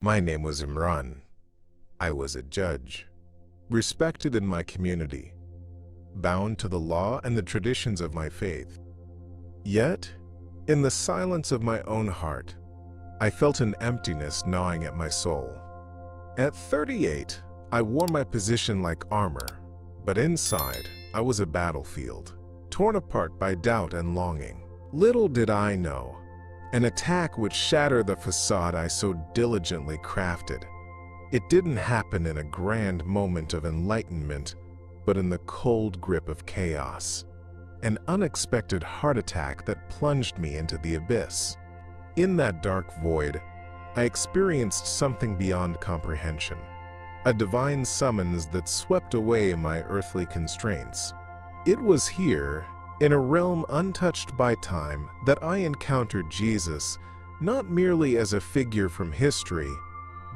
My name was Imran. I was a judge, respected in my community, bound to the law and the traditions of my faith. Yet, in the silence of my own heart, I felt an emptiness gnawing at my soul. At 38, I wore my position like armor, but inside, I was a battlefield, torn apart by doubt and longing. Little did I know, an attack would shatter the facade I so diligently crafted. It didn't happen in a grand moment of enlightenment, but in the cold grip of chaos. An unexpected heart attack that plunged me into the abyss. In that dark void, I experienced something beyond comprehension. A divine summons that swept away my earthly constraints. It was here, in a realm untouched by time, that I encountered Jesus, not merely as a figure from history,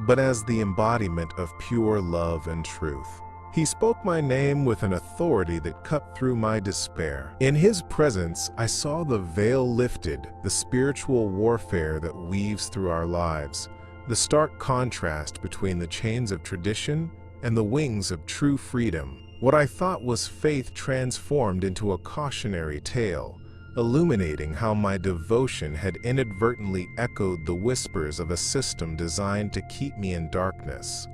but as the embodiment of pure love and truth. He spoke my name with an authority that cut through my despair. In his presence, I saw the veil lifted, the spiritual warfare that weaves through our lives, the stark contrast between the chains of tradition and the wings of true freedom. What I thought was faith transformed into a cautionary tale, illuminating how my devotion had inadvertently echoed the whispers of a system designed to keep me in darkness.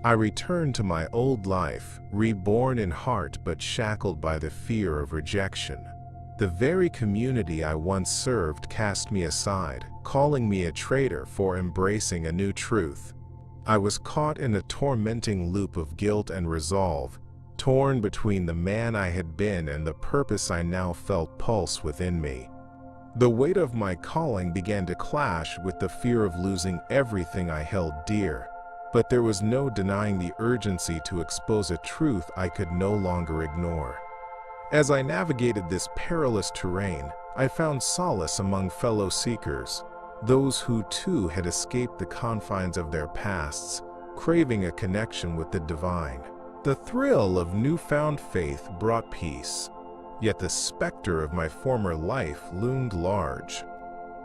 I returned to my old life, reborn in heart but shackled by the fear of rejection. The very community I once served cast me aside, calling me a traitor for embracing a new truth. I was caught in a tormenting loop of guilt and resolve, torn between the man I had been and the purpose I now felt pulse within me. The weight of my calling began to clash with the fear of losing everything I held dear, but there was no denying the urgency to expose a truth I could no longer ignore. As I navigated this perilous terrain, I found solace among fellow seekers, those who too had escaped the confines of their pasts, craving a connection with the divine. The thrill of newfound faith brought peace, yet the specter of my former life loomed large.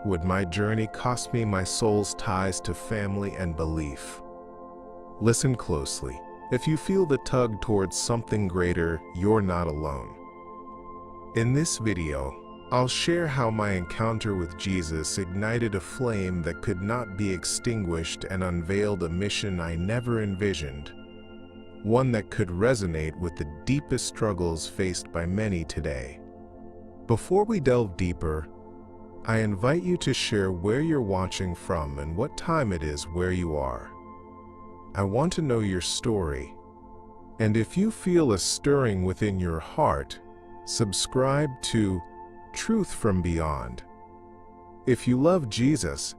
Would my journey cost me my soul's ties to family and belief? Listen closely. If you feel the tug towards something greater, you're not alone. In this video, I'll share how my encounter with Jesus ignited a flame that could not be extinguished and unveiled a mission I never envisioned. One that could resonate with the deepest struggles faced by many today. Before we delve deeper, I invite you to share where you're watching from and what time it is where you are. I want to know your story, and if you feel a stirring within your heart, subscribe to Truth from Beyond. If you love Jesus,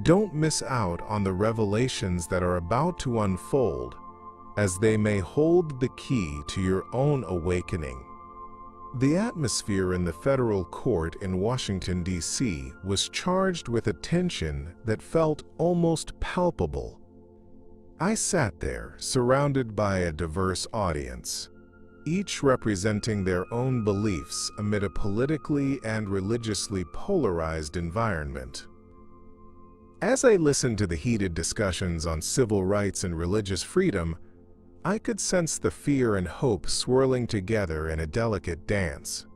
don't miss out on the revelations that are about to unfold, as they may hold the key to your own awakening. The atmosphere in the federal court in Washington, D.C. was charged with a tension that felt almost palpable. I sat there, surrounded by a diverse audience, each representing their own beliefs amid a politically and religiously polarized environment. As I listened to the heated discussions on civil rights and religious freedom, I could sense the fear and hope swirling together in a delicate dance.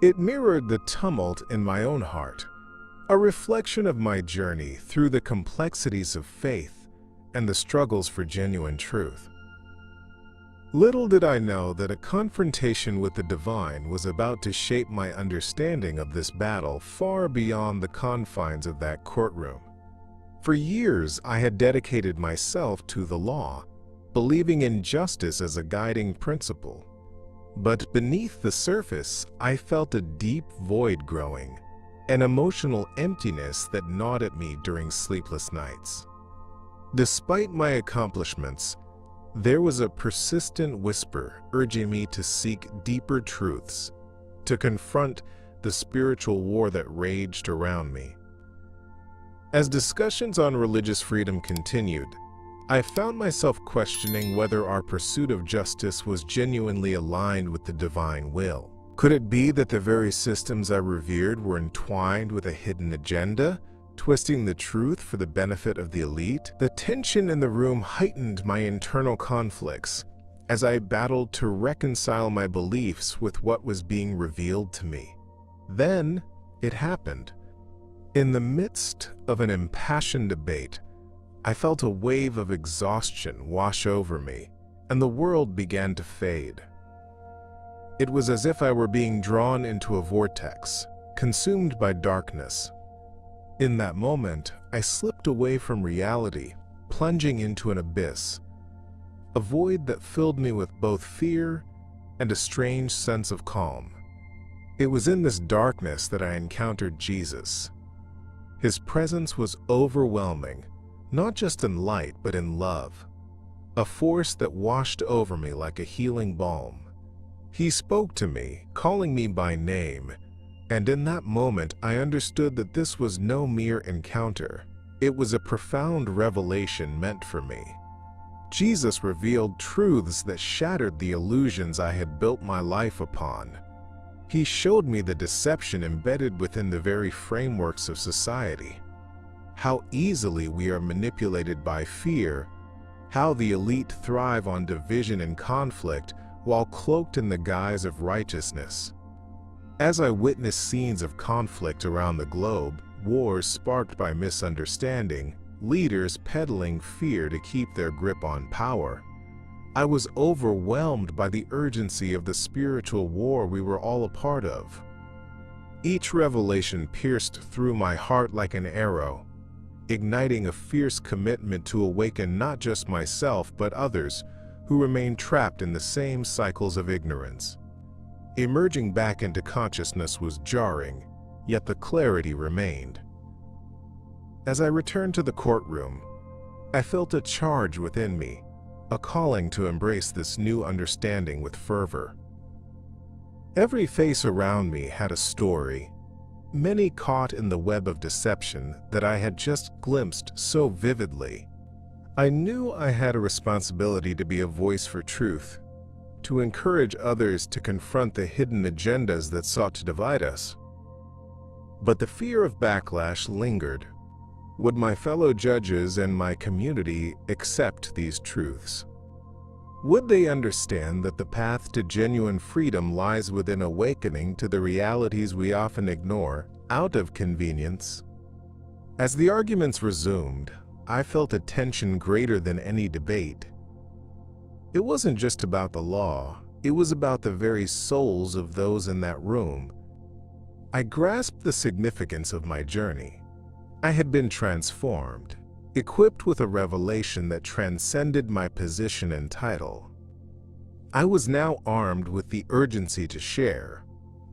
It mirrored the tumult in my own heart, a reflection of my journey through the complexities of faith and the struggles for genuine truth. Little did I know that a confrontation with the divine was about to shape my understanding of this battle far beyond the confines of that courtroom. For years, I had dedicated myself to the law, believing in justice as a guiding principle. But beneath the surface, I felt a deep void growing, an emotional emptiness that gnawed at me during sleepless nights. Despite my accomplishments, there was a persistent whisper urging me to seek deeper truths, to confront the spiritual war that raged around me. As discussions on religious freedom continued, I found myself questioning whether our pursuit of justice was genuinely aligned with the divine will. Could it be that the very systems I revered were entwined with a hidden agenda, twisting the truth for the benefit of the elite. The tension in the room heightened my internal conflicts as I battled to reconcile my beliefs with what was being revealed to me. Then it happened. In the midst of an impassioned debate, I felt a wave of exhaustion wash over me, and the world began to fade. It was as if I were being drawn into a vortex, consumed by darkness. In that moment, I slipped away from reality, plunging into an abyss, a void that filled me with both fear and a strange sense of calm. It was in this darkness that I encountered Jesus. His presence was overwhelming, not just in light but in love, a force that washed over me like a healing balm. He spoke to me, calling me by name, and in that moment I understood that this was no mere encounter. It was a profound revelation meant for me. Jesus revealed truths that shattered the illusions I had built my life upon. He showed me the deception embedded within the very frameworks of society, how easily we are manipulated by fear, how the elite thrive on division and conflict while cloaked in the guise of righteousness. As I witnessed scenes of conflict around the globe, wars sparked by misunderstanding, leaders peddling fear to keep their grip on power, I was overwhelmed by the urgency of the spiritual war we were all a part of. Each revelation pierced through my heart like an arrow, igniting a fierce commitment to awaken not just myself but others who remain trapped in the same cycles of ignorance. Emerging back into consciousness was jarring, yet the clarity remained. As I returned to the courtroom, I felt a charge within me, a calling to embrace this new understanding with fervor. Every face around me had a story, many caught in the web of deception that I had just glimpsed so vividly. I knew I had a responsibility to be a voice for truth, to encourage others to confront the hidden agendas that sought to divide us. But the fear of backlash lingered. Would my fellow judges and my community accept these truths? Would they understand that the path to genuine freedom lies within awakening to the realities we often ignore out of convenience? As the arguments resumed, I felt a tension greater than any debate. It wasn't just about the law, it was about the very souls of those in that room. I grasped the significance of my journey. I had been transformed, equipped with a revelation that transcended my position and title. I was now armed with the urgency to share,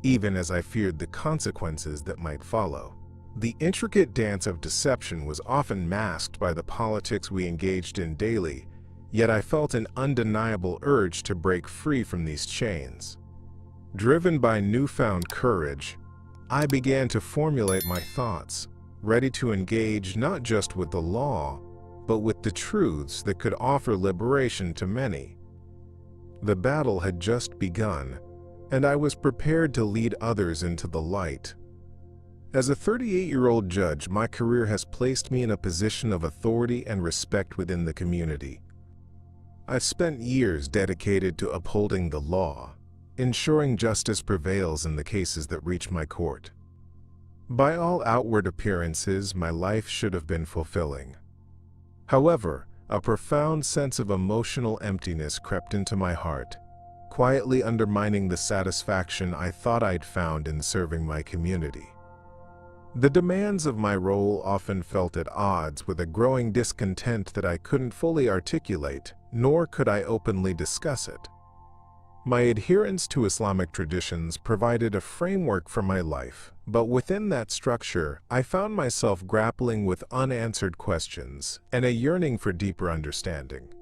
even as I feared the consequences that might follow. The intricate dance of deception was often masked by the politics we engaged in daily, yet I felt an undeniable urge to break free from these chains. Driven by newfound courage, I began to formulate my thoughts, ready to engage not just with the law, but with the truths that could offer liberation to many. The battle had just begun, and I was prepared to lead others into the light. As a 38-year-old judge, my career has placed me in a position of authority and respect within the community. I've spent years dedicated to upholding the law, ensuring justice prevails in the cases that reach my court. By all outward appearances, my life should have been fulfilling. However, a profound sense of emotional emptiness crept into my heart, quietly undermining the satisfaction I thought I'd found in serving my community. The demands of my role often felt at odds with a growing discontent that I couldn't fully articulate, nor could I openly discuss it. My adherence to Islamic traditions provided a framework for my life, but within that structure, I found myself grappling with unanswered questions and a yearning for deeper understanding.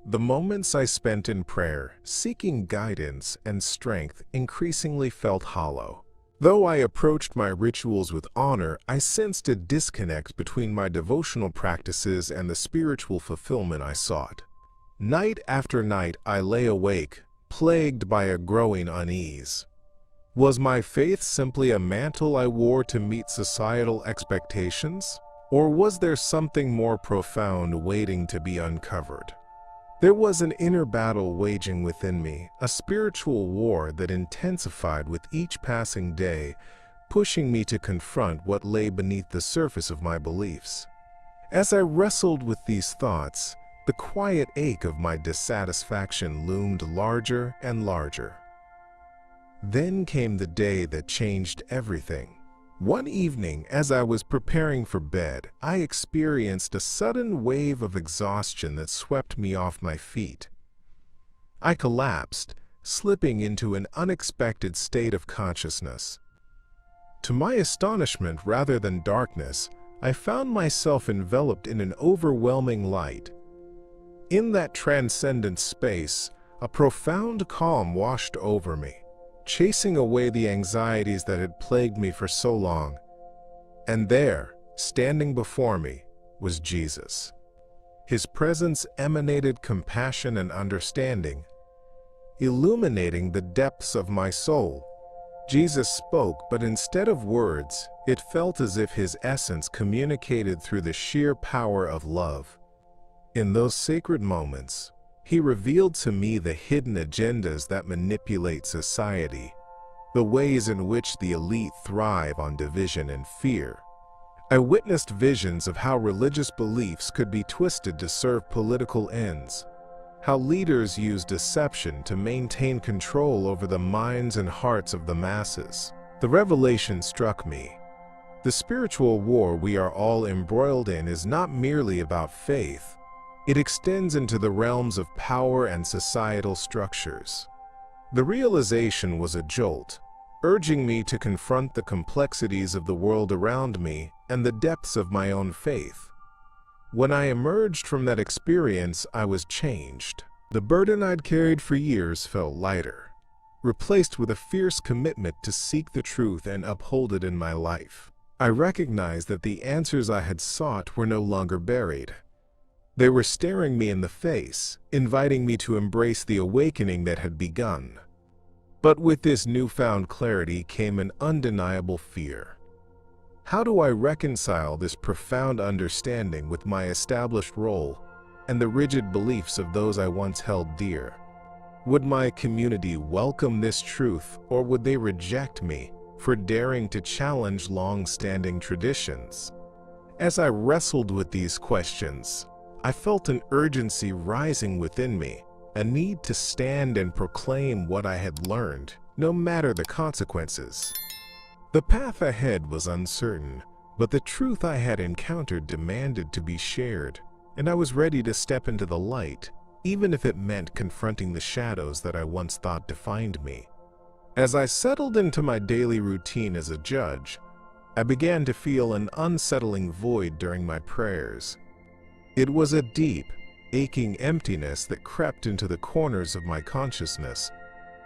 The moments I spent in prayer, seeking guidance and strength, increasingly felt hollow. Though I approached my rituals with honor, I sensed a disconnect between my devotional practices and the spiritual fulfillment I sought. Night after night, I lay awake, plagued by a growing unease. Was my faith simply a mantle I wore to meet societal expectations? Or was there something more profound waiting to be uncovered? There was an inner battle waging within me, a spiritual war that intensified with each passing day, pushing me to confront what lay beneath the surface of my beliefs. As I wrestled with these thoughts, the quiet ache of my dissatisfaction loomed larger and larger. Then came the day that changed everything. One evening, as I was preparing for bed, I experienced a sudden wave of exhaustion that swept me off my feet. I collapsed, slipping into an unexpected state of consciousness. To my astonishment, rather than darkness, I found myself enveloped in an overwhelming light. In that transcendent space, a profound calm washed over me, chasing away the anxieties that had plagued me for so long. And there, standing before me, was Jesus. His presence emanated compassion and understanding, illuminating the depths of my soul. Jesus spoke, but instead of words, it felt as if his essence communicated through the sheer power of love. In those sacred moments, he revealed to me the hidden agendas that manipulate society, the ways in which the elite thrive on division and fear. I witnessed visions of how religious beliefs could be twisted to serve political ends, how leaders use deception to maintain control over the minds and hearts of the masses. The revelation struck me. The spiritual war we are all embroiled in is not merely about faith. It extends into the realms of power and societal structures. The realization was a jolt, urging me to confront the complexities of the world around me and the depths of my own faith. When I emerged from that experience, I was changed. The burden I'd carried for years felt lighter, replaced with a fierce commitment to seek the truth and uphold it in my life. I recognized that the answers I had sought were no longer buried. They were staring me in the face, inviting me to embrace the awakening that had begun. But with this newfound clarity came an undeniable fear. How do I reconcile this profound understanding with my established role and the rigid beliefs of those I once held dear? Would my community welcome this truth, or would they reject me for daring to challenge long-standing traditions? As I wrestled with these questions, I felt an urgency rising within me, a need to stand and proclaim what I had learned, no matter the consequences. The path ahead was uncertain, but the truth I had encountered demanded to be shared, and I was ready to step into the light, even if it meant confronting the shadows that I once thought defined me. As I settled into my daily routine as a judge, I began to feel an unsettling void during my prayers. It was a deep, aching emptiness that crept into the corners of my consciousness,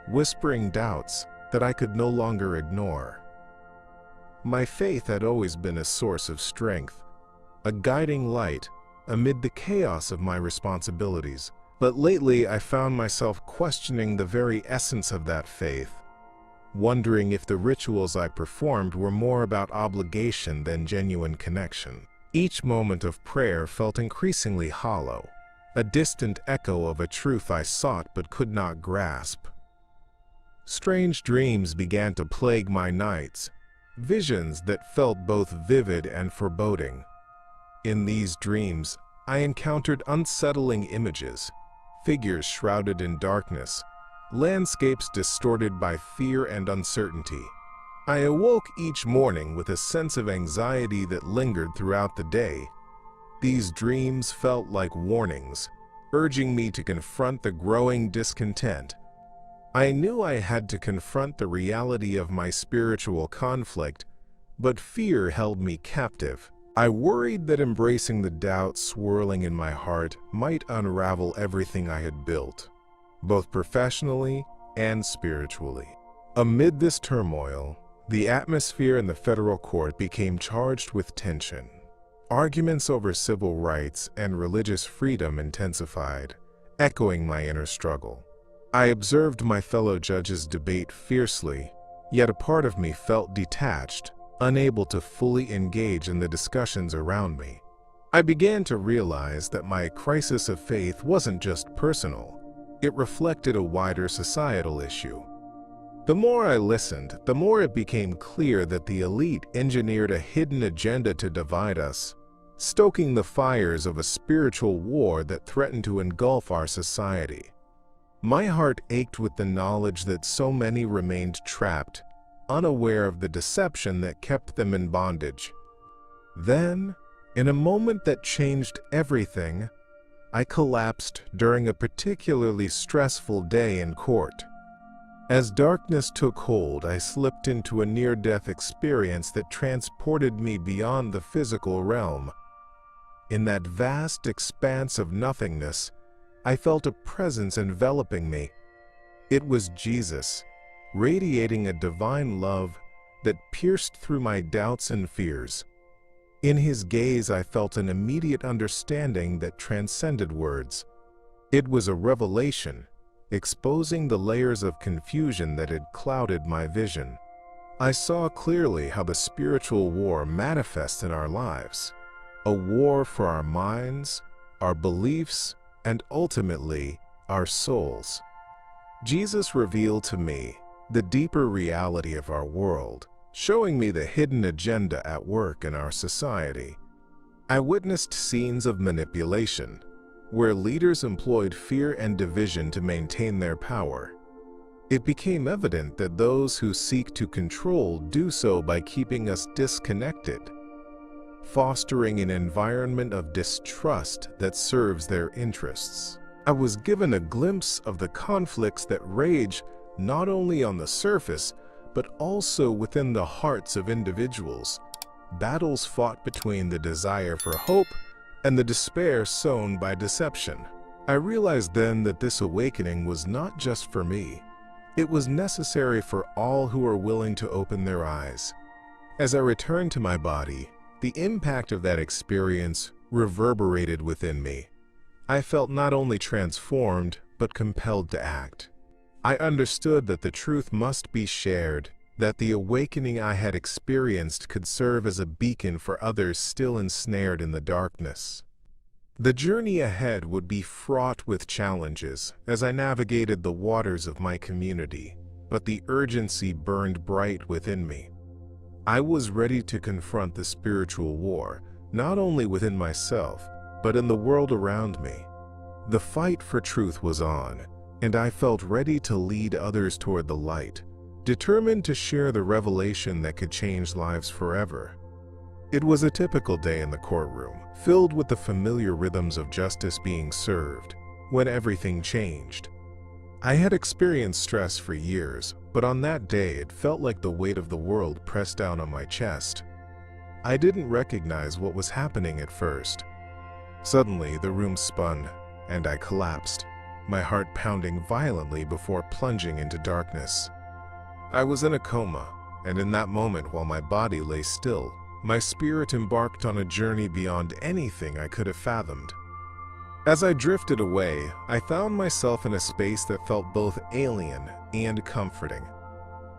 whispering doubts that I could no longer ignore. My faith had always been a source of strength, a guiding light amid the chaos of my responsibilities. But lately I found myself questioning the very essence of that faith, wondering if the rituals I performed were more about obligation than genuine connection. Each moment of prayer felt increasingly hollow, a distant echo of a truth I sought but could not grasp. Strange dreams began to plague my nights, visions that felt both vivid and foreboding. In these dreams, I encountered unsettling images, figures shrouded in darkness, landscapes distorted by fear and uncertainty. I awoke each morning with a sense of anxiety that lingered throughout the day. These dreams felt like warnings, urging me to confront the growing discontent. I knew I had to confront the reality of my spiritual conflict, but fear held me captive. I worried that embracing the doubt swirling in my heart might unravel everything I had built, both professionally and spiritually. Amid this turmoil, the atmosphere in the federal court became charged with tension. Arguments over civil rights and religious freedom intensified, echoing my inner struggle. I observed my fellow judges debate fiercely, Yet a part of me felt detached, unable to fully engage in the discussions around me. I began to realize that my crisis of faith wasn't just personal. It reflected a wider societal issue. The more I listened, the more it became clear that the elite engineered a hidden agenda to divide us, stoking the fires of a spiritual war that threatened to engulf our society. My heart ached with the knowledge that so many remained trapped, unaware of the deception that kept them in bondage. Then, in a moment that changed everything, I collapsed during a particularly stressful day in court. As darkness took hold, I slipped into a near-death experience that transported me beyond the physical realm. In that vast expanse of nothingness, I felt a presence enveloping me. It was Jesus, radiating a divine love that pierced through my doubts and fears. In his gaze, I felt an immediate understanding that transcended words. It was a revelation, exposing the layers of confusion that had clouded my vision. I saw clearly how the spiritual war manifests in our lives. A war for our minds, our beliefs, and ultimately, our souls. Jesus revealed to me the deeper reality of our world, showing me the hidden agenda at work in our society. I witnessed scenes of manipulation, where leaders employed fear and division to maintain their power. It became evident that those who seek to control do so by keeping us disconnected, fostering an environment of distrust that serves their interests. I was given a glimpse of the conflicts that rage not only on the surface, but also within the hearts of individuals. Battles fought between the desire for hope and the despair sown by deception. I realized then that this awakening was not just for me. It was necessary for all who are willing to open their eyes. As I returned to my body, the impact of that experience reverberated within me. I felt not only transformed, but compelled to act. I understood that the truth must be shared, that the awakening I had experienced could serve as a beacon for others still ensnared in the darkness. The journey ahead would be fraught with challenges as I navigated the waters of my community, but the urgency burned bright within me. I was ready to confront the spiritual war, not only within myself, but in the world around me. The fight for truth was on, and I felt ready to lead others toward the light, determined to share the revelation that could change lives forever. It was a typical day in the courtroom, filled with the familiar rhythms of justice being served, when everything changed. I had experienced stress for years, but on that day it felt like the weight of the world pressed down on my chest. I didn't recognize what was happening at first. Suddenly, the room spun, and I collapsed, my heart pounding violently before plunging into darkness. I was in a coma, and in that moment, while my body lay still, my spirit embarked on a journey beyond anything I could have fathomed. As I drifted away, I found myself in a space that felt both alien and comforting.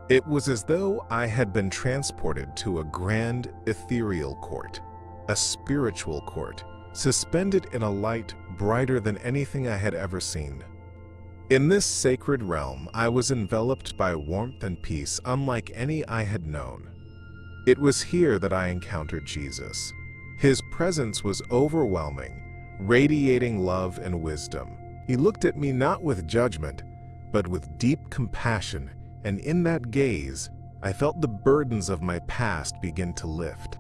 It was as though I had been transported to a grand, ethereal court, a spiritual court, suspended in a light brighter than anything I had ever seen. In this sacred realm, I was enveloped by warmth and peace unlike any I had known. It was here that I encountered Jesus. His presence was overwhelming, radiating love and wisdom. He looked at me not with judgment, but with deep compassion, and in that gaze, I felt the burdens of my past begin to lift.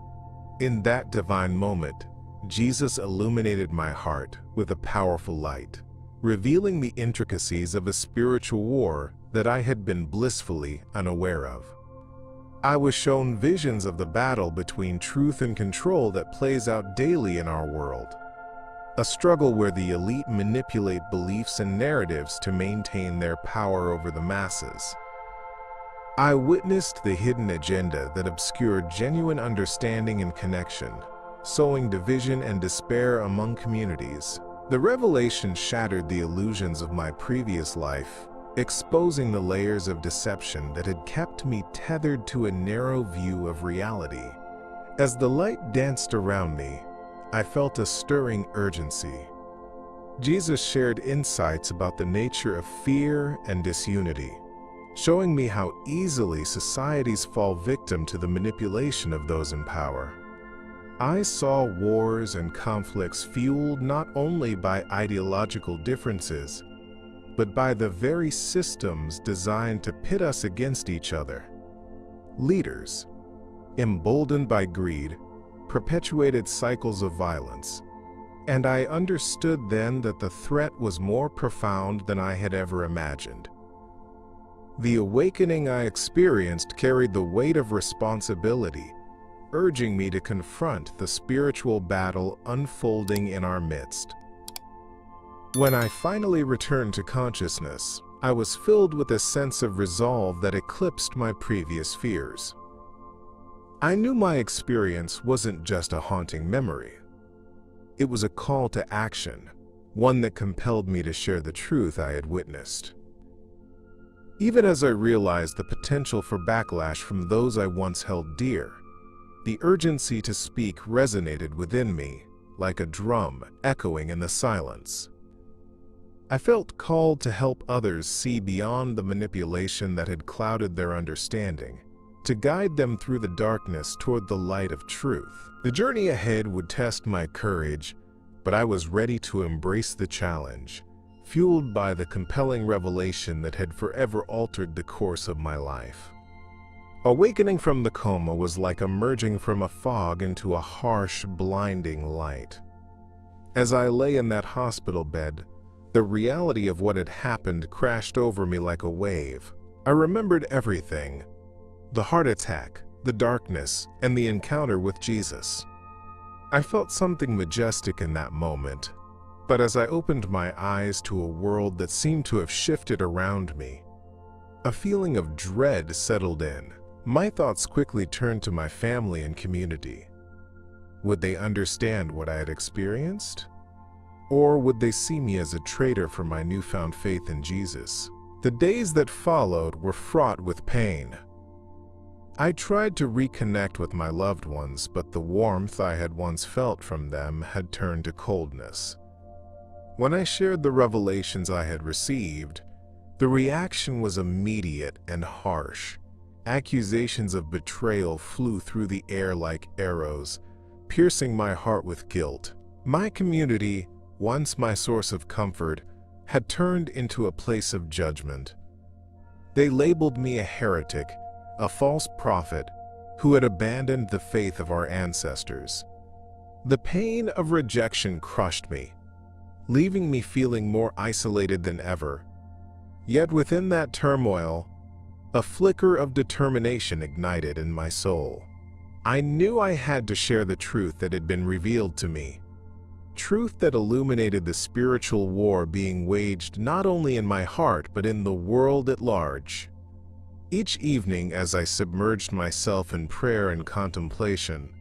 In that divine moment, Jesus illuminated my heart with a powerful light, revealing the intricacies of a spiritual war that I had been blissfully unaware of. I was shown visions of the battle between truth and control that plays out daily in our world. A struggle where the elite manipulate beliefs and narratives to maintain their power over the masses. I witnessed the hidden agenda that obscured genuine understanding and connection, sowing division and despair among communities. The revelation shattered the illusions of my previous life, exposing the layers of deception that had kept me tethered to a narrow view of reality. As the light danced around me, I felt a stirring urgency. Jesus shared insights about the nature of fear and disunity, showing me how easily societies fall victim to the manipulation of those in power. I saw wars and conflicts fueled not only by ideological differences, but by the very systems designed to pit us against each other. Leaders, emboldened by greed, perpetuated cycles of violence, and I understood then that the threat was more profound than I had ever imagined. The awakening I experienced carried the weight of responsibility, urging me to confront the spiritual battle unfolding in our midst. When I finally returned to consciousness, I was filled with a sense of resolve that eclipsed my previous fears. I knew my experience wasn't just a haunting memory. It was a call to action, one that compelled me to share the truth I had witnessed. Even as I realized the potential for backlash from those I once held dear, the urgency to speak resonated within me like a drum echoing in the silence. I felt called to help others see beyond the manipulation that had clouded their understanding, to guide them through the darkness toward the light of truth. The journey ahead would test my courage, but I was ready to embrace the challenge, fueled by the compelling revelation that had forever altered the course of my life. Awakening from the coma was like emerging from a fog into a harsh, blinding light. As I lay in that hospital bed, the reality of what had happened crashed over me like a wave. I remembered everything: the heart attack, the darkness, and the encounter with Jesus. I felt something majestic in that moment, but as I opened my eyes to a world that seemed to have shifted around me, a feeling of dread settled in. My thoughts quickly turned to my family and community. Would they understand what I had experienced? Or would they see me as a traitor for my newfound faith in Jesus? The days that followed were fraught with pain. I tried to reconnect with my loved ones, but the warmth I had once felt from them had turned to coldness. When I shared the revelations I had received, the reaction was immediate and harsh. Accusations of betrayal flew through the air like arrows, piercing my heart with guilt. My community, once my source of comfort, had turned into a place of judgment. They labeled me a heretic, a false prophet, who had abandoned the faith of our ancestors. The pain of rejection crushed me, leaving me feeling more isolated than ever. Yet within that turmoil, a flicker of determination ignited in my soul. I knew I had to share the truth that had been revealed to me, truth that illuminated the spiritual war being waged not only in my heart but in the world at large. Each evening, as I submerged myself in prayer and contemplation,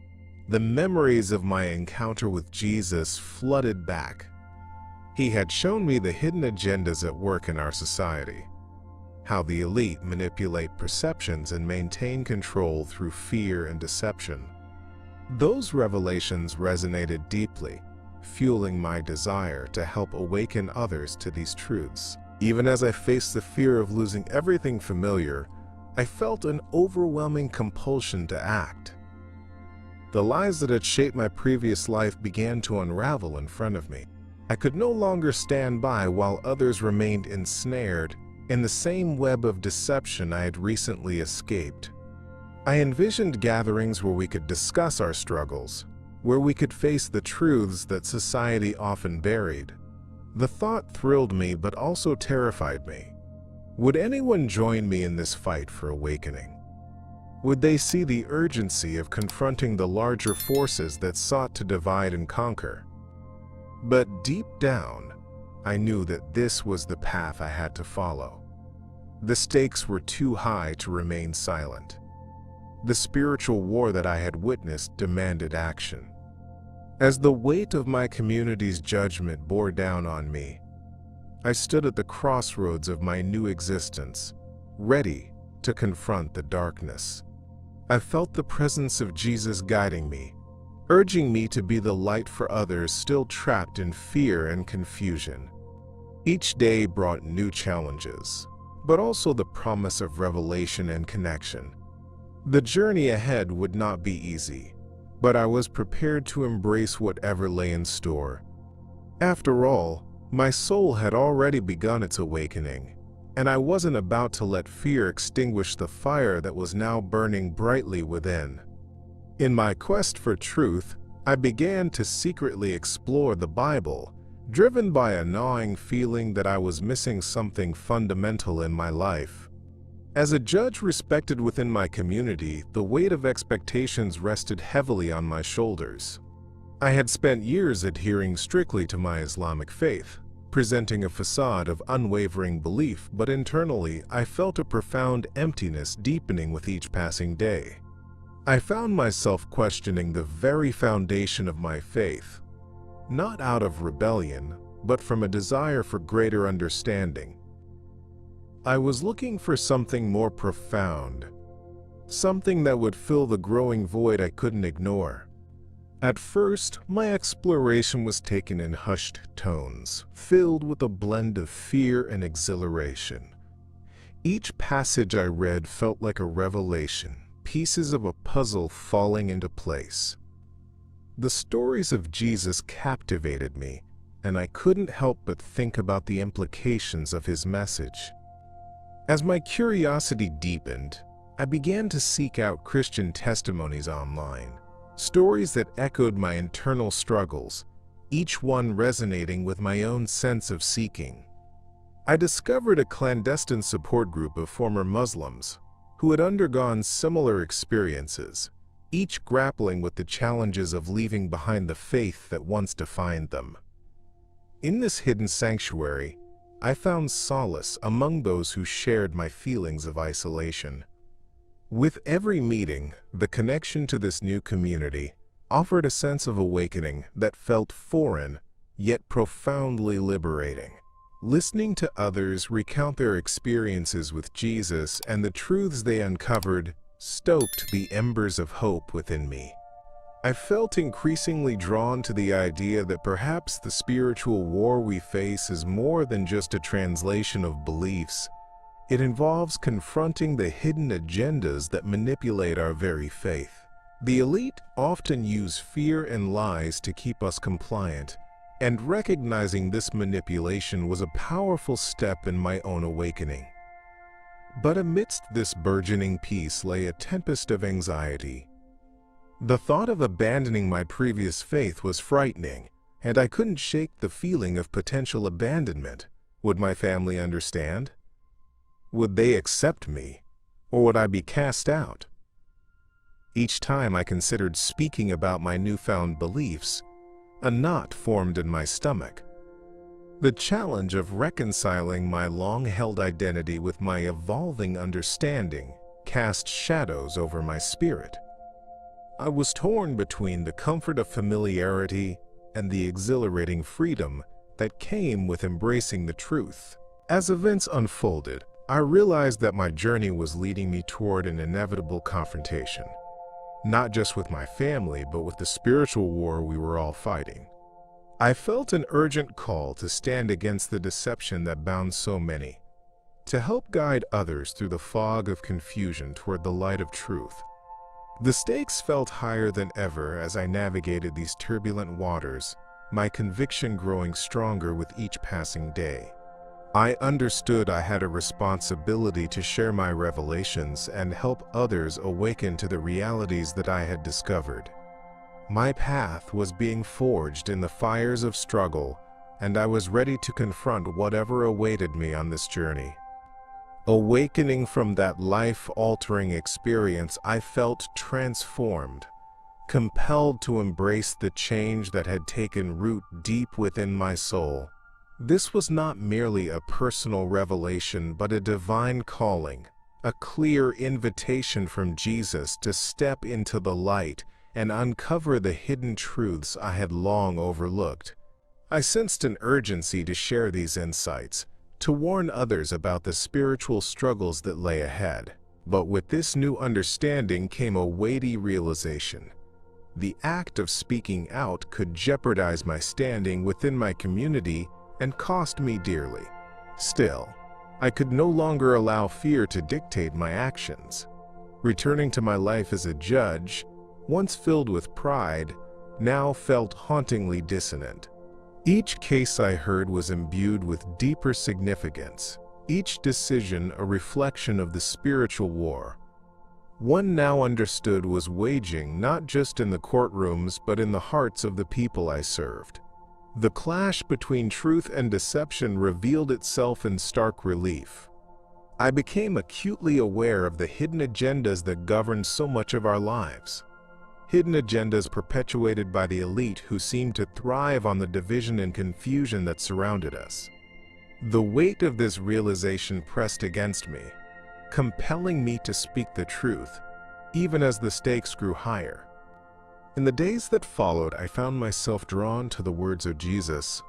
the memories of my encounter with Jesus flooded back. He had shown me the hidden agendas at work in our society, how the elite manipulate perceptions and maintain control through fear and deception. Those revelations resonated deeply, fueling my desire to help awaken others to these truths. Even as I faced the fear of losing everything familiar, I felt an overwhelming compulsion to act. The lies that had shaped my previous life began to unravel in front of me. I could no longer stand by while others remained ensnared in the same web of deception I had recently escaped. I envisioned gatherings where we could discuss our struggles, where we could face the truths that society often buried. The thought thrilled me but also terrified me. Would anyone join me in this fight for awakening? Would they see the urgency of confronting the larger forces that sought to divide and conquer? But deep down, I knew that this was the path I had to follow. The stakes were too high to remain silent. The spiritual war that I had witnessed demanded action. As the weight of my community's judgment bore down on me, I stood at the crossroads of my new existence, ready to confront the darkness. I felt the presence of Jesus guiding me, urging me to be the light for others still trapped in fear and confusion. Each day brought new challenges, but also the promise of revelation and connection. The journey ahead would not be easy, but I was prepared to embrace whatever lay in store. After all, my soul had already begun its awakening, and I wasn't about to let fear extinguish the fire that was now burning brightly within. In my quest for truth, I began to secretly explore the Bible, driven by a gnawing feeling that I was missing something fundamental in my life. As a judge respected within my community, the weight of expectations rested heavily on my shoulders. I had spent years adhering strictly to my Islamic faith, presenting a facade of unwavering belief, but internally I felt a profound emptiness deepening with each passing day. I found myself questioning the very foundation of my faith, not out of rebellion, but from a desire for greater understanding. I was looking for something more profound, something that would fill the growing void I couldn't ignore. At first, my exploration was taken in hushed tones, filled with a blend of fear and exhilaration. Each passage I read felt like a revelation, pieces of a puzzle falling into place. The stories of Jesus captivated me, and I couldn't help but think about the implications of his message. As my curiosity deepened, I began to seek out Christian testimonies online, stories that echoed my internal struggles, each one resonating with my own sense of seeking. I discovered a clandestine support group of former Muslims who had undergone similar experiences, each grappling with the challenges of leaving behind the faith that once defined them. In this hidden sanctuary, I found solace among those who shared my feelings of isolation. With every meeting, the connection to this new community offered a sense of awakening that felt foreign, yet profoundly liberating. Listening to others recount their experiences with Jesus and the truths they uncovered stoked the embers of hope within me. I felt increasingly drawn to the idea that perhaps the spiritual war we face is more than just a translation of beliefs. It involves confronting the hidden agendas that manipulate our very faith. The elite often use fear and lies to keep us compliant, and recognizing this manipulation was a powerful step in my own awakening. But amidst this burgeoning peace lay a tempest of anxiety. The thought of abandoning my previous faith was frightening, and I couldn't shake the feeling of potential abandonment. Would my family understand? Would they accept me, or would I be cast out? Each time I considered speaking about my newfound beliefs, a knot formed in my stomach. The challenge of reconciling my long-held identity with my evolving understanding cast shadows over my spirit. I was torn between the comfort of familiarity and the exhilarating freedom that came with embracing the truth. As events unfolded, I realized that my journey was leading me toward an inevitable confrontation, not just with my family, but with the spiritual war we were all fighting. I felt an urgent call to stand against the deception that bound so many, to help guide others through the fog of confusion toward the light of truth. The stakes felt higher than ever as I navigated these turbulent waters, my conviction growing stronger with each passing day. I understood I had a responsibility to share my revelations and help others awaken to the realities that I had discovered. My path was being forged in the fires of struggle, and I was ready to confront whatever awaited me on this journey. Awakening from that life-altering experience, I felt transformed, compelled to embrace the change that had taken root deep within my soul. This was not merely a personal revelation, but a divine calling, a clear invitation from Jesus to step into the light and uncover the hidden truths I had long overlooked. I sensed an urgency to share these insights, to warn others about the spiritual struggles that lay ahead. But with this new understanding came a weighty realization. The act of speaking out could jeopardize my standing within my community and cost me dearly. Still, I could no longer allow fear to dictate my actions. Returning to my life as a judge, once filled with pride, now felt hauntingly dissonant. Each case I heard was imbued with deeper significance, each decision a reflection of the spiritual war one now understood was waging not just in the courtrooms but in the hearts of the people I served. The clash between truth and deception revealed itself in stark relief. I became acutely aware of the hidden agendas that governed so much of our lives. Hidden agendas perpetuated by the elite who seemed to thrive on the division and confusion that surrounded us. The weight of this realization pressed against me, compelling me to speak the truth, even as the stakes grew higher. In the days that followed, I found myself drawn to the words of Jesus.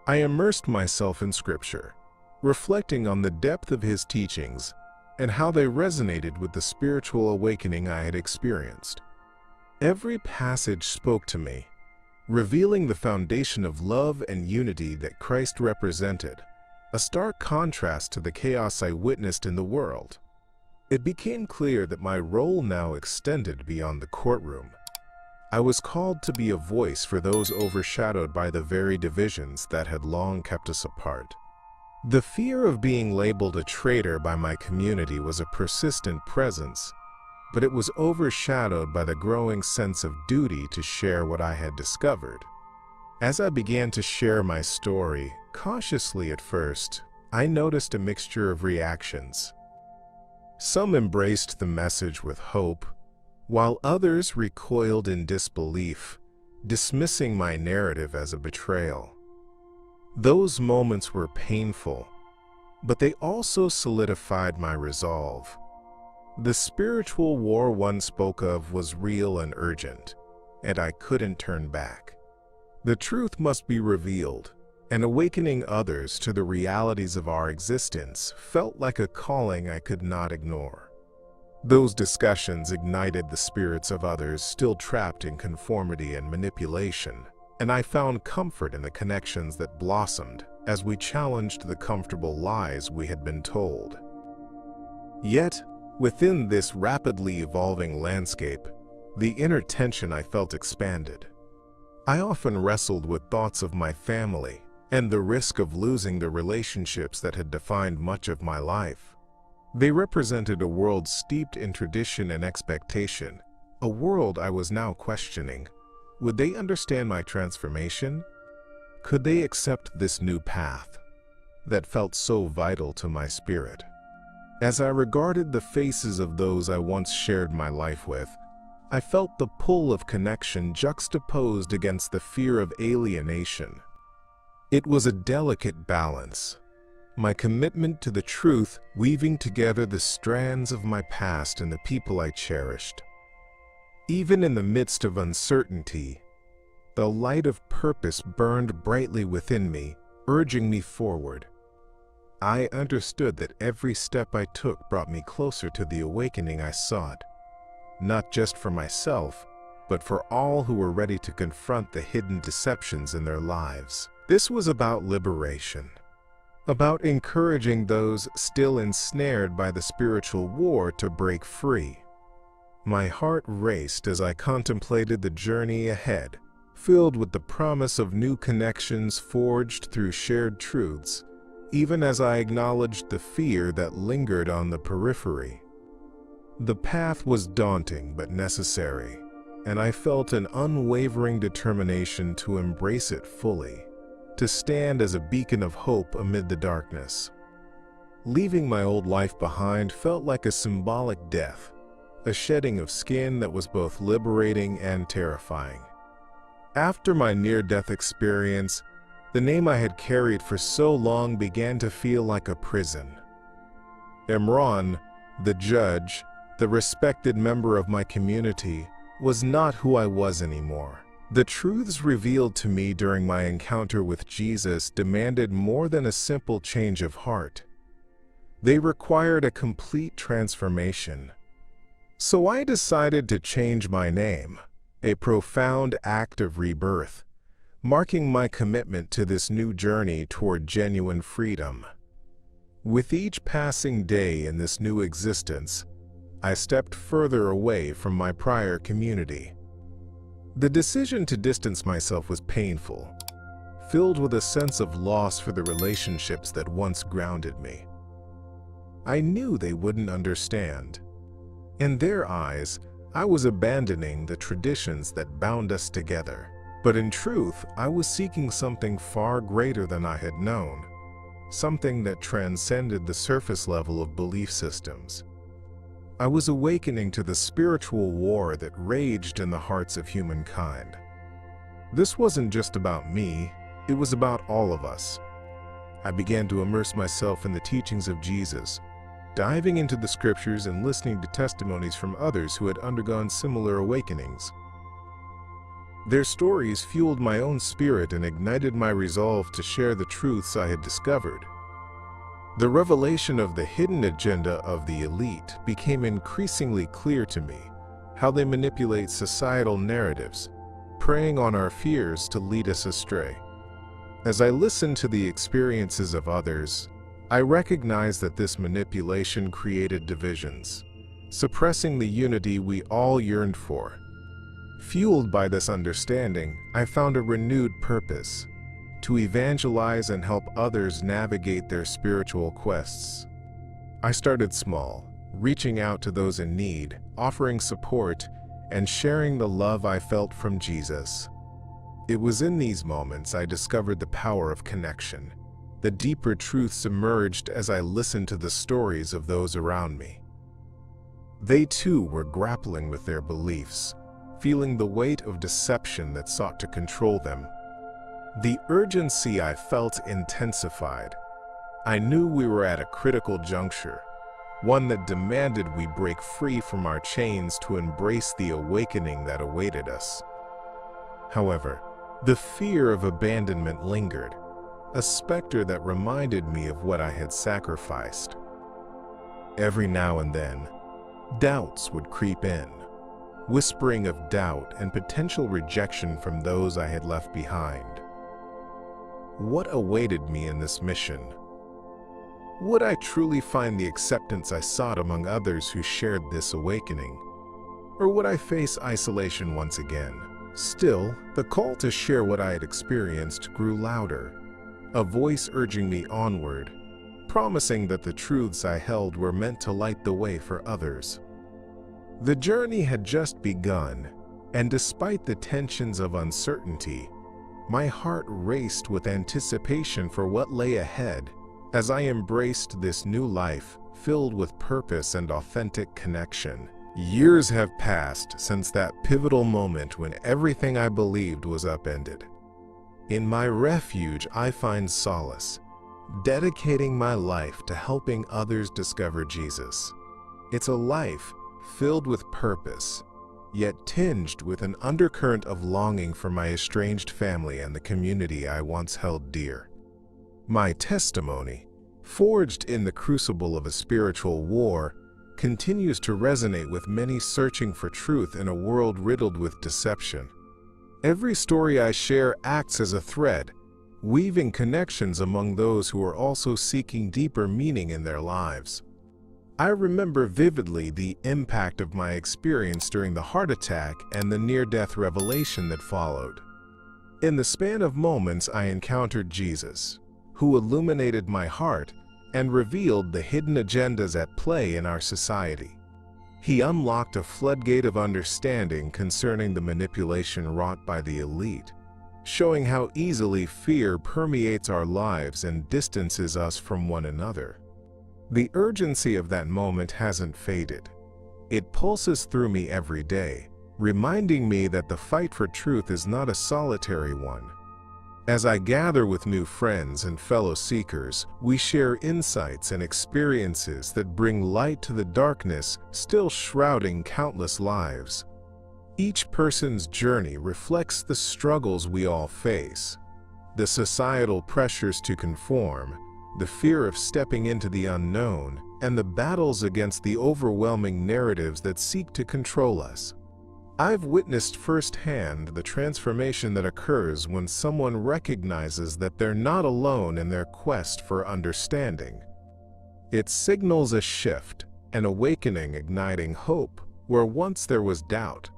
I immersed myself in Scripture, reflecting on the depth of his teachings and how they resonated with the spiritual awakening I had experienced. Every passage spoke to me, revealing the foundation of love and unity that Christ represented, a stark contrast to the chaos I witnessed in the world. It became clear that my role now extended beyond the courtroom. I was called to be a voice for those overshadowed by the very divisions that had long kept us apart. The fear of being labeled a traitor by my community was a persistent presence, but it was overshadowed by the growing sense of duty to share what I had discovered. As I began to share my story, cautiously at first, I noticed a mixture of reactions. Some embraced the message with hope, while others recoiled in disbelief, dismissing my narrative as a betrayal. Those moments were painful, but they also solidified my resolve. The spiritual war one spoke of was real and urgent, and I couldn't turn back. The truth must be revealed, and awakening others to the realities of our existence felt like a calling I could not ignore. Those discussions ignited the spirits of others still trapped in conformity and manipulation, and I found comfort in the connections that blossomed as we challenged the comfortable lies we had been told. Yet, within this rapidly evolving landscape, the inner tension I felt expanded. I often wrestled with thoughts of my family and the risk of losing the relationships that had defined much of my life. They represented a world steeped in tradition and expectation, a world I was now questioning. Would they understand my transformation? Could they accept this new path that felt so vital to my spirit? As I regarded the faces of those I once shared my life with, I felt the pull of connection juxtaposed against the fear of alienation. It was a delicate balance, my commitment to the truth weaving together the strands of my past and the people I cherished. Even in the midst of uncertainty, the light of purpose burned brightly within me, urging me forward. I understood that every step I took brought me closer to the awakening I sought, not just for myself, but for all who were ready to confront the hidden deceptions in their lives. This was about liberation, about encouraging those still ensnared by the spiritual war to break free. My heart raced as I contemplated the journey ahead, filled with the promise of new connections forged through shared truths, even as I acknowledged the fear that lingered on the periphery. The path was daunting but necessary, and I felt an unwavering determination to embrace it fully, to stand as a beacon of hope amid the darkness. Leaving my old life behind felt like a symbolic death, a shedding of skin that was both liberating and terrifying. After my near-death experience, the name I had carried for so long began to feel like a prison. Imran, the judge, the respected member of my community, was not who I was anymore. The truths revealed to me during my encounter with Jesus demanded more than a simple change of heart. They required a complete transformation. So I decided to change my name, a profound act of rebirth, marking my commitment to this new journey toward genuine freedom. With each passing day in this new existence, I stepped further away from my prior community. The decision to distance myself was painful, filled with a sense of loss for the relationships that once grounded me. I knew they wouldn't understand. In their eyes, I was abandoning the traditions that bound us together. But in truth, I was seeking something far greater than I had known, something that transcended the surface level of belief systems. I was awakening to the spiritual war that raged in the hearts of humankind. This wasn't just about me, it was about all of us. I began to immerse myself in the teachings of Jesus, diving into the scriptures and listening to testimonies from others who had undergone similar awakenings. Their stories fueled my own spirit and ignited my resolve to share the truths I had discovered. The revelation of the hidden agenda of the elite became increasingly clear to me, how they manipulate societal narratives, preying on our fears to lead us astray. As I listened to the experiences of others, I recognized that this manipulation created divisions, suppressing the unity we all yearned for. Fueled by this understanding, I found a renewed purpose: to evangelize and help others navigate their spiritual quests. I started small, reaching out to those in need, offering support, and sharing the love I felt from Jesus. It was in these moments I discovered the power of connection. The deeper truths emerged as I listened to the stories of those around me. They too were grappling with their beliefs, feeling the weight of deception that sought to control them. The urgency I felt intensified. I knew we were at a critical juncture, one that demanded we break free from our chains to embrace the awakening that awaited us. However, the fear of abandonment lingered, a specter that reminded me of what I had sacrificed. Every now and then, doubts would creep in, whispering of doubt and potential rejection from those I had left behind. What awaited me in this mission? Would I truly find the acceptance I sought among others who shared this awakening? Or would I face isolation once again? Still, the call to share what I had experienced grew louder, a voice urging me onward, promising that the truths I held were meant to light the way for others. The journey had just begun, and despite the tensions of uncertainty, my heart raced with anticipation for what lay ahead as I embraced this new life filled with purpose and authentic connection. Years have passed since that pivotal moment when everything I believed was upended. In my refuge, I find solace, dedicating my life to helping others discover Jesus. It's a life filled with purpose, yet tinged with an undercurrent of longing for my estranged family and the community I once held dear. My testimony, forged in the crucible of a spiritual war, continues to resonate with many searching for truth in a world riddled with deception. Every story I share acts as a thread, weaving connections among those who are also seeking deeper meaning in their lives. I remember vividly the impact of my experience during the heart attack and the near-death revelation that followed. In the span of moments, I encountered Jesus, who illuminated my heart and revealed the hidden agendas at play in our society. He unlocked a floodgate of understanding concerning the manipulation wrought by the elite, showing how easily fear permeates our lives and distances us from one another. The urgency of that moment hasn't faded. It pulses through me every day, reminding me that the fight for truth is not a solitary one. As I gather with new friends and fellow seekers, we share insights and experiences that bring light to the darkness still shrouding countless lives. Each person's journey reflects the struggles we all face, the societal pressures to conform, the fear of stepping into the unknown, and the battles against the overwhelming narratives that seek to control us. I've witnessed firsthand the transformation that occurs when someone recognizes that they're not alone in their quest for understanding. It signals a shift, an awakening igniting hope where once there was doubt.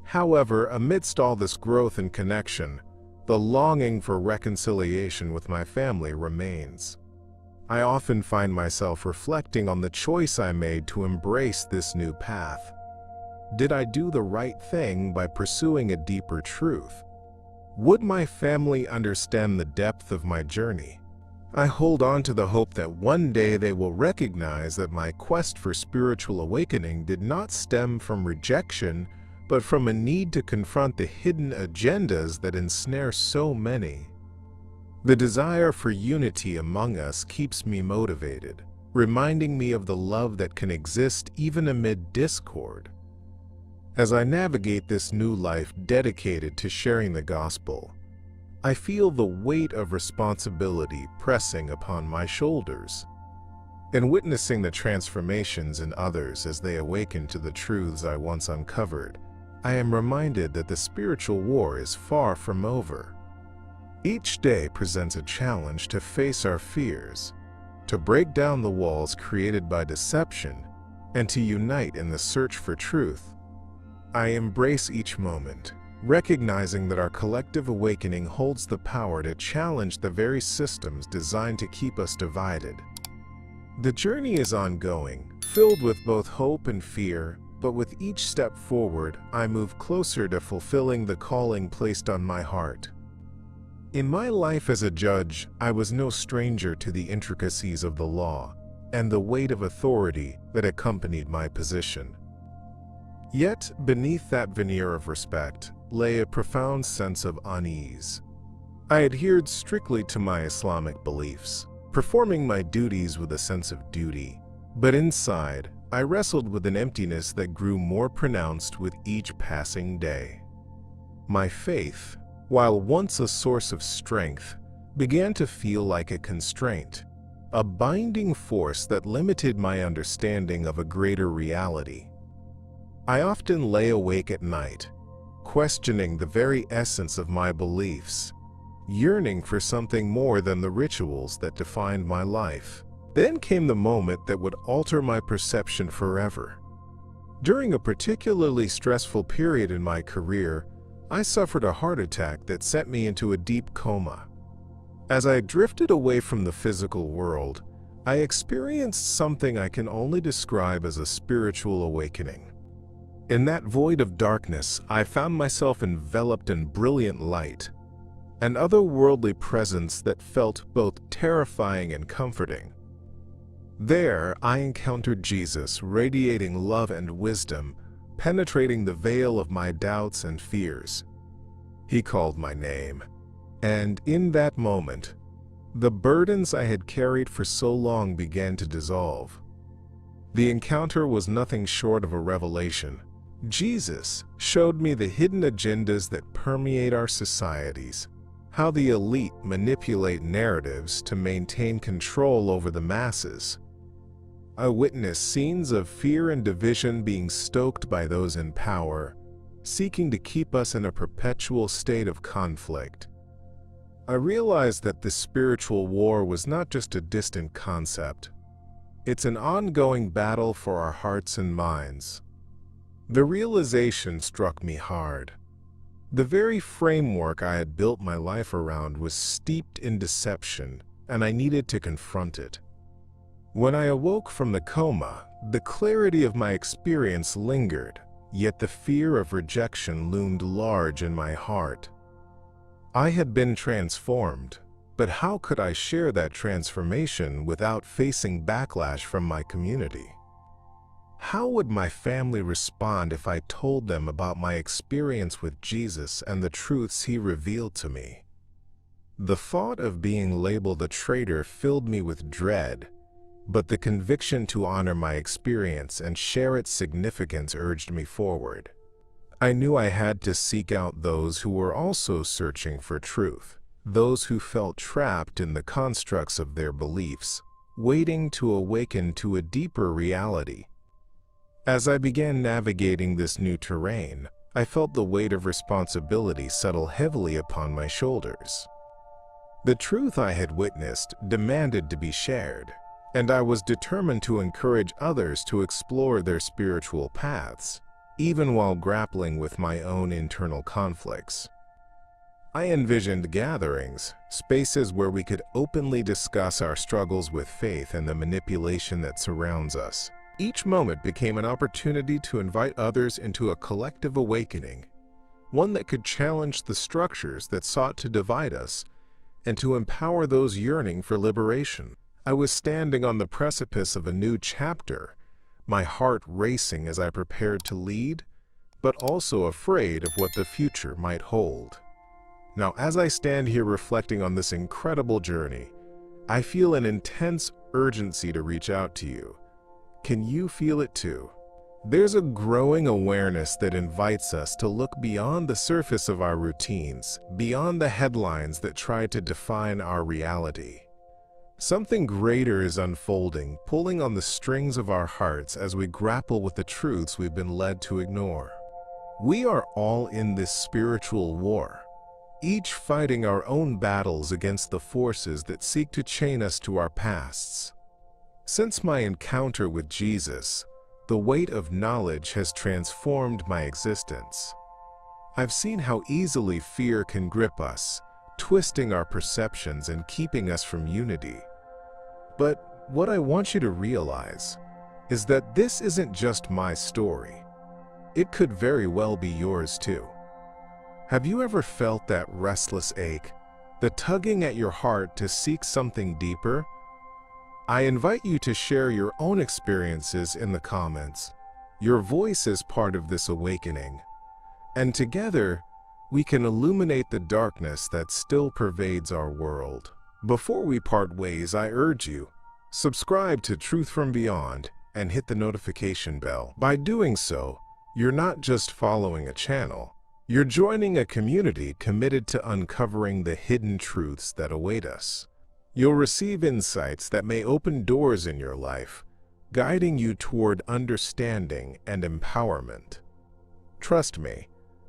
However, amidst all this growth and connection, the longing for reconciliation with my family remains. I often find myself reflecting on the choice I made to embrace this new path. Did I do the right thing by pursuing a deeper truth? Would my family understand the depth of my journey? I hold on to the hope that one day they will recognize that my quest for spiritual awakening did not stem from rejection, but from a need to confront the hidden agendas that ensnare so many. The desire for unity among us keeps me motivated, reminding me of the love that can exist even amid discord. As I navigate this new life dedicated to sharing the gospel, I feel the weight of responsibility pressing upon my shoulders. In witnessing the transformations in others as they awaken to the truths I once uncovered, I am reminded that the spiritual war is far from over. Each day presents a challenge to face our fears, to break down the walls created by deception, and to unite in the search for truth. I embrace each moment, recognizing that our collective awakening holds the power to challenge the very systems designed to keep us divided. The journey is ongoing, filled with both hope and fear, but with each step forward, I move closer to fulfilling the calling placed on my heart. In my life as a judge, I was no stranger to the intricacies of the law and the weight of authority that accompanied my position. Yet, beneath that veneer of respect lay a profound sense of unease. I adhered strictly to my Islamic beliefs, performing my duties with a sense of duty, but inside, I wrestled with an emptiness that grew more pronounced with each passing day. My faith, while once a source of strength, began to feel like a constraint, a binding force that limited my understanding of a greater reality. I often lay awake at night, questioning the very essence of my beliefs, yearning for something more than the rituals that defined my life. Then came the moment that would alter my perception forever. During a particularly stressful period in my career, I suffered a heart attack that sent me into a deep coma. As I drifted away from the physical world, I experienced something I can only describe as a spiritual awakening. In that void of darkness, I found myself enveloped in brilliant light, an otherworldly presence that felt both terrifying and comforting. There, I encountered Jesus, radiating love and wisdom, penetrating the veil of my doubts and fears. He called my name, and in that moment, the burdens I had carried for so long began to dissolve. The encounter was nothing short of a revelation. Jesus showed me the hidden agendas that permeate our societies, how the elite manipulate narratives to maintain control over the masses. I witnessed scenes of fear and division being stoked by those in power, seeking to keep us in a perpetual state of conflict. I realized that this spiritual war was not just a distant concept. It's an ongoing battle for our hearts and minds. The realization struck me hard. The very framework I had built my life around was steeped in deception, and I needed to confront it. When I awoke from the coma, the clarity of my experience lingered, yet the fear of rejection loomed large in my heart. I had been transformed, but how could I share that transformation without facing backlash from my community? How would my family respond if I told them about my experience with Jesus and the truths he revealed to me? The thought of being labeled a traitor filled me with dread, but the conviction to honor my experience and share its significance urged me forward. I knew I had to seek out those who were also searching for truth, those who felt trapped in the constructs of their beliefs, waiting to awaken to a deeper reality. As I began navigating this new terrain, I felt the weight of responsibility settle heavily upon my shoulders. The truth I had witnessed demanded to be shared, and I was determined to encourage others to explore their spiritual paths, even while grappling with my own internal conflicts. I envisioned gatherings, spaces where we could openly discuss our struggles with faith and the manipulation that surrounds us. Each moment became an opportunity to invite others into a collective awakening, one that could challenge the structures that sought to divide us and to empower those yearning for liberation. I was standing on the precipice of a new chapter, my heart racing as I prepared to lead, but also afraid of what the future might hold. Now, as I stand here reflecting on this incredible journey, I feel an intense urgency to reach out to you. Can you feel it too? There's a growing awareness that invites us to look beyond the surface of our routines, beyond the headlines that try to define our reality. Something greater is unfolding, pulling on the strings of our hearts as we grapple with the truths we've been led to ignore. We are all in this spiritual war, each fighting our own battles against the forces that seek to chain us to our pasts. Since my encounter with Jesus, the weight of knowledge has transformed my existence. I've seen how easily fear can grip us, twisting our perceptions and keeping us from unity. But what I want you to realize is that this isn't just my story. It could very well be yours too. Have you ever felt that restless ache, the tugging at your heart to seek something deeper? I invite you to share your own experiences in the comments. Your voice is part of this awakening, and together we can illuminate the darkness that still pervades our world. Before we part ways, I urge you, subscribe to Truth from Beyond and hit the notification bell. By doing so, you're not just following a channel, you're joining a community committed to uncovering the hidden truths that await us. You'll receive insights that may open doors in your life, guiding you toward understanding and empowerment. Trust me,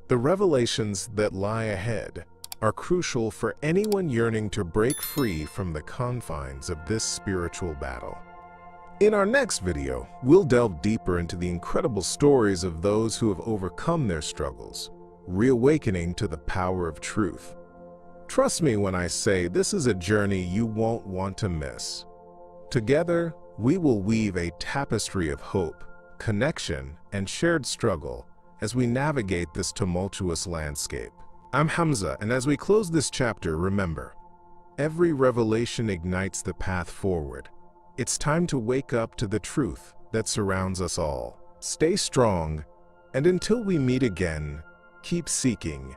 the revelations that lie ahead are crucial for anyone yearning to break free from the confines of this spiritual battle. In our next video, we'll delve deeper into the incredible stories of those who have overcome their struggles, reawakening to the power of truth. Trust me when I say this is a journey you won't want to miss. Together, we will weave a tapestry of hope, connection, and shared struggle as we navigate this tumultuous landscape. I'm Hamza, and as we close this chapter, remember, every revelation ignites the path forward. It's time to wake up to the truth that surrounds us all. Stay strong, and until we meet again, keep seeking,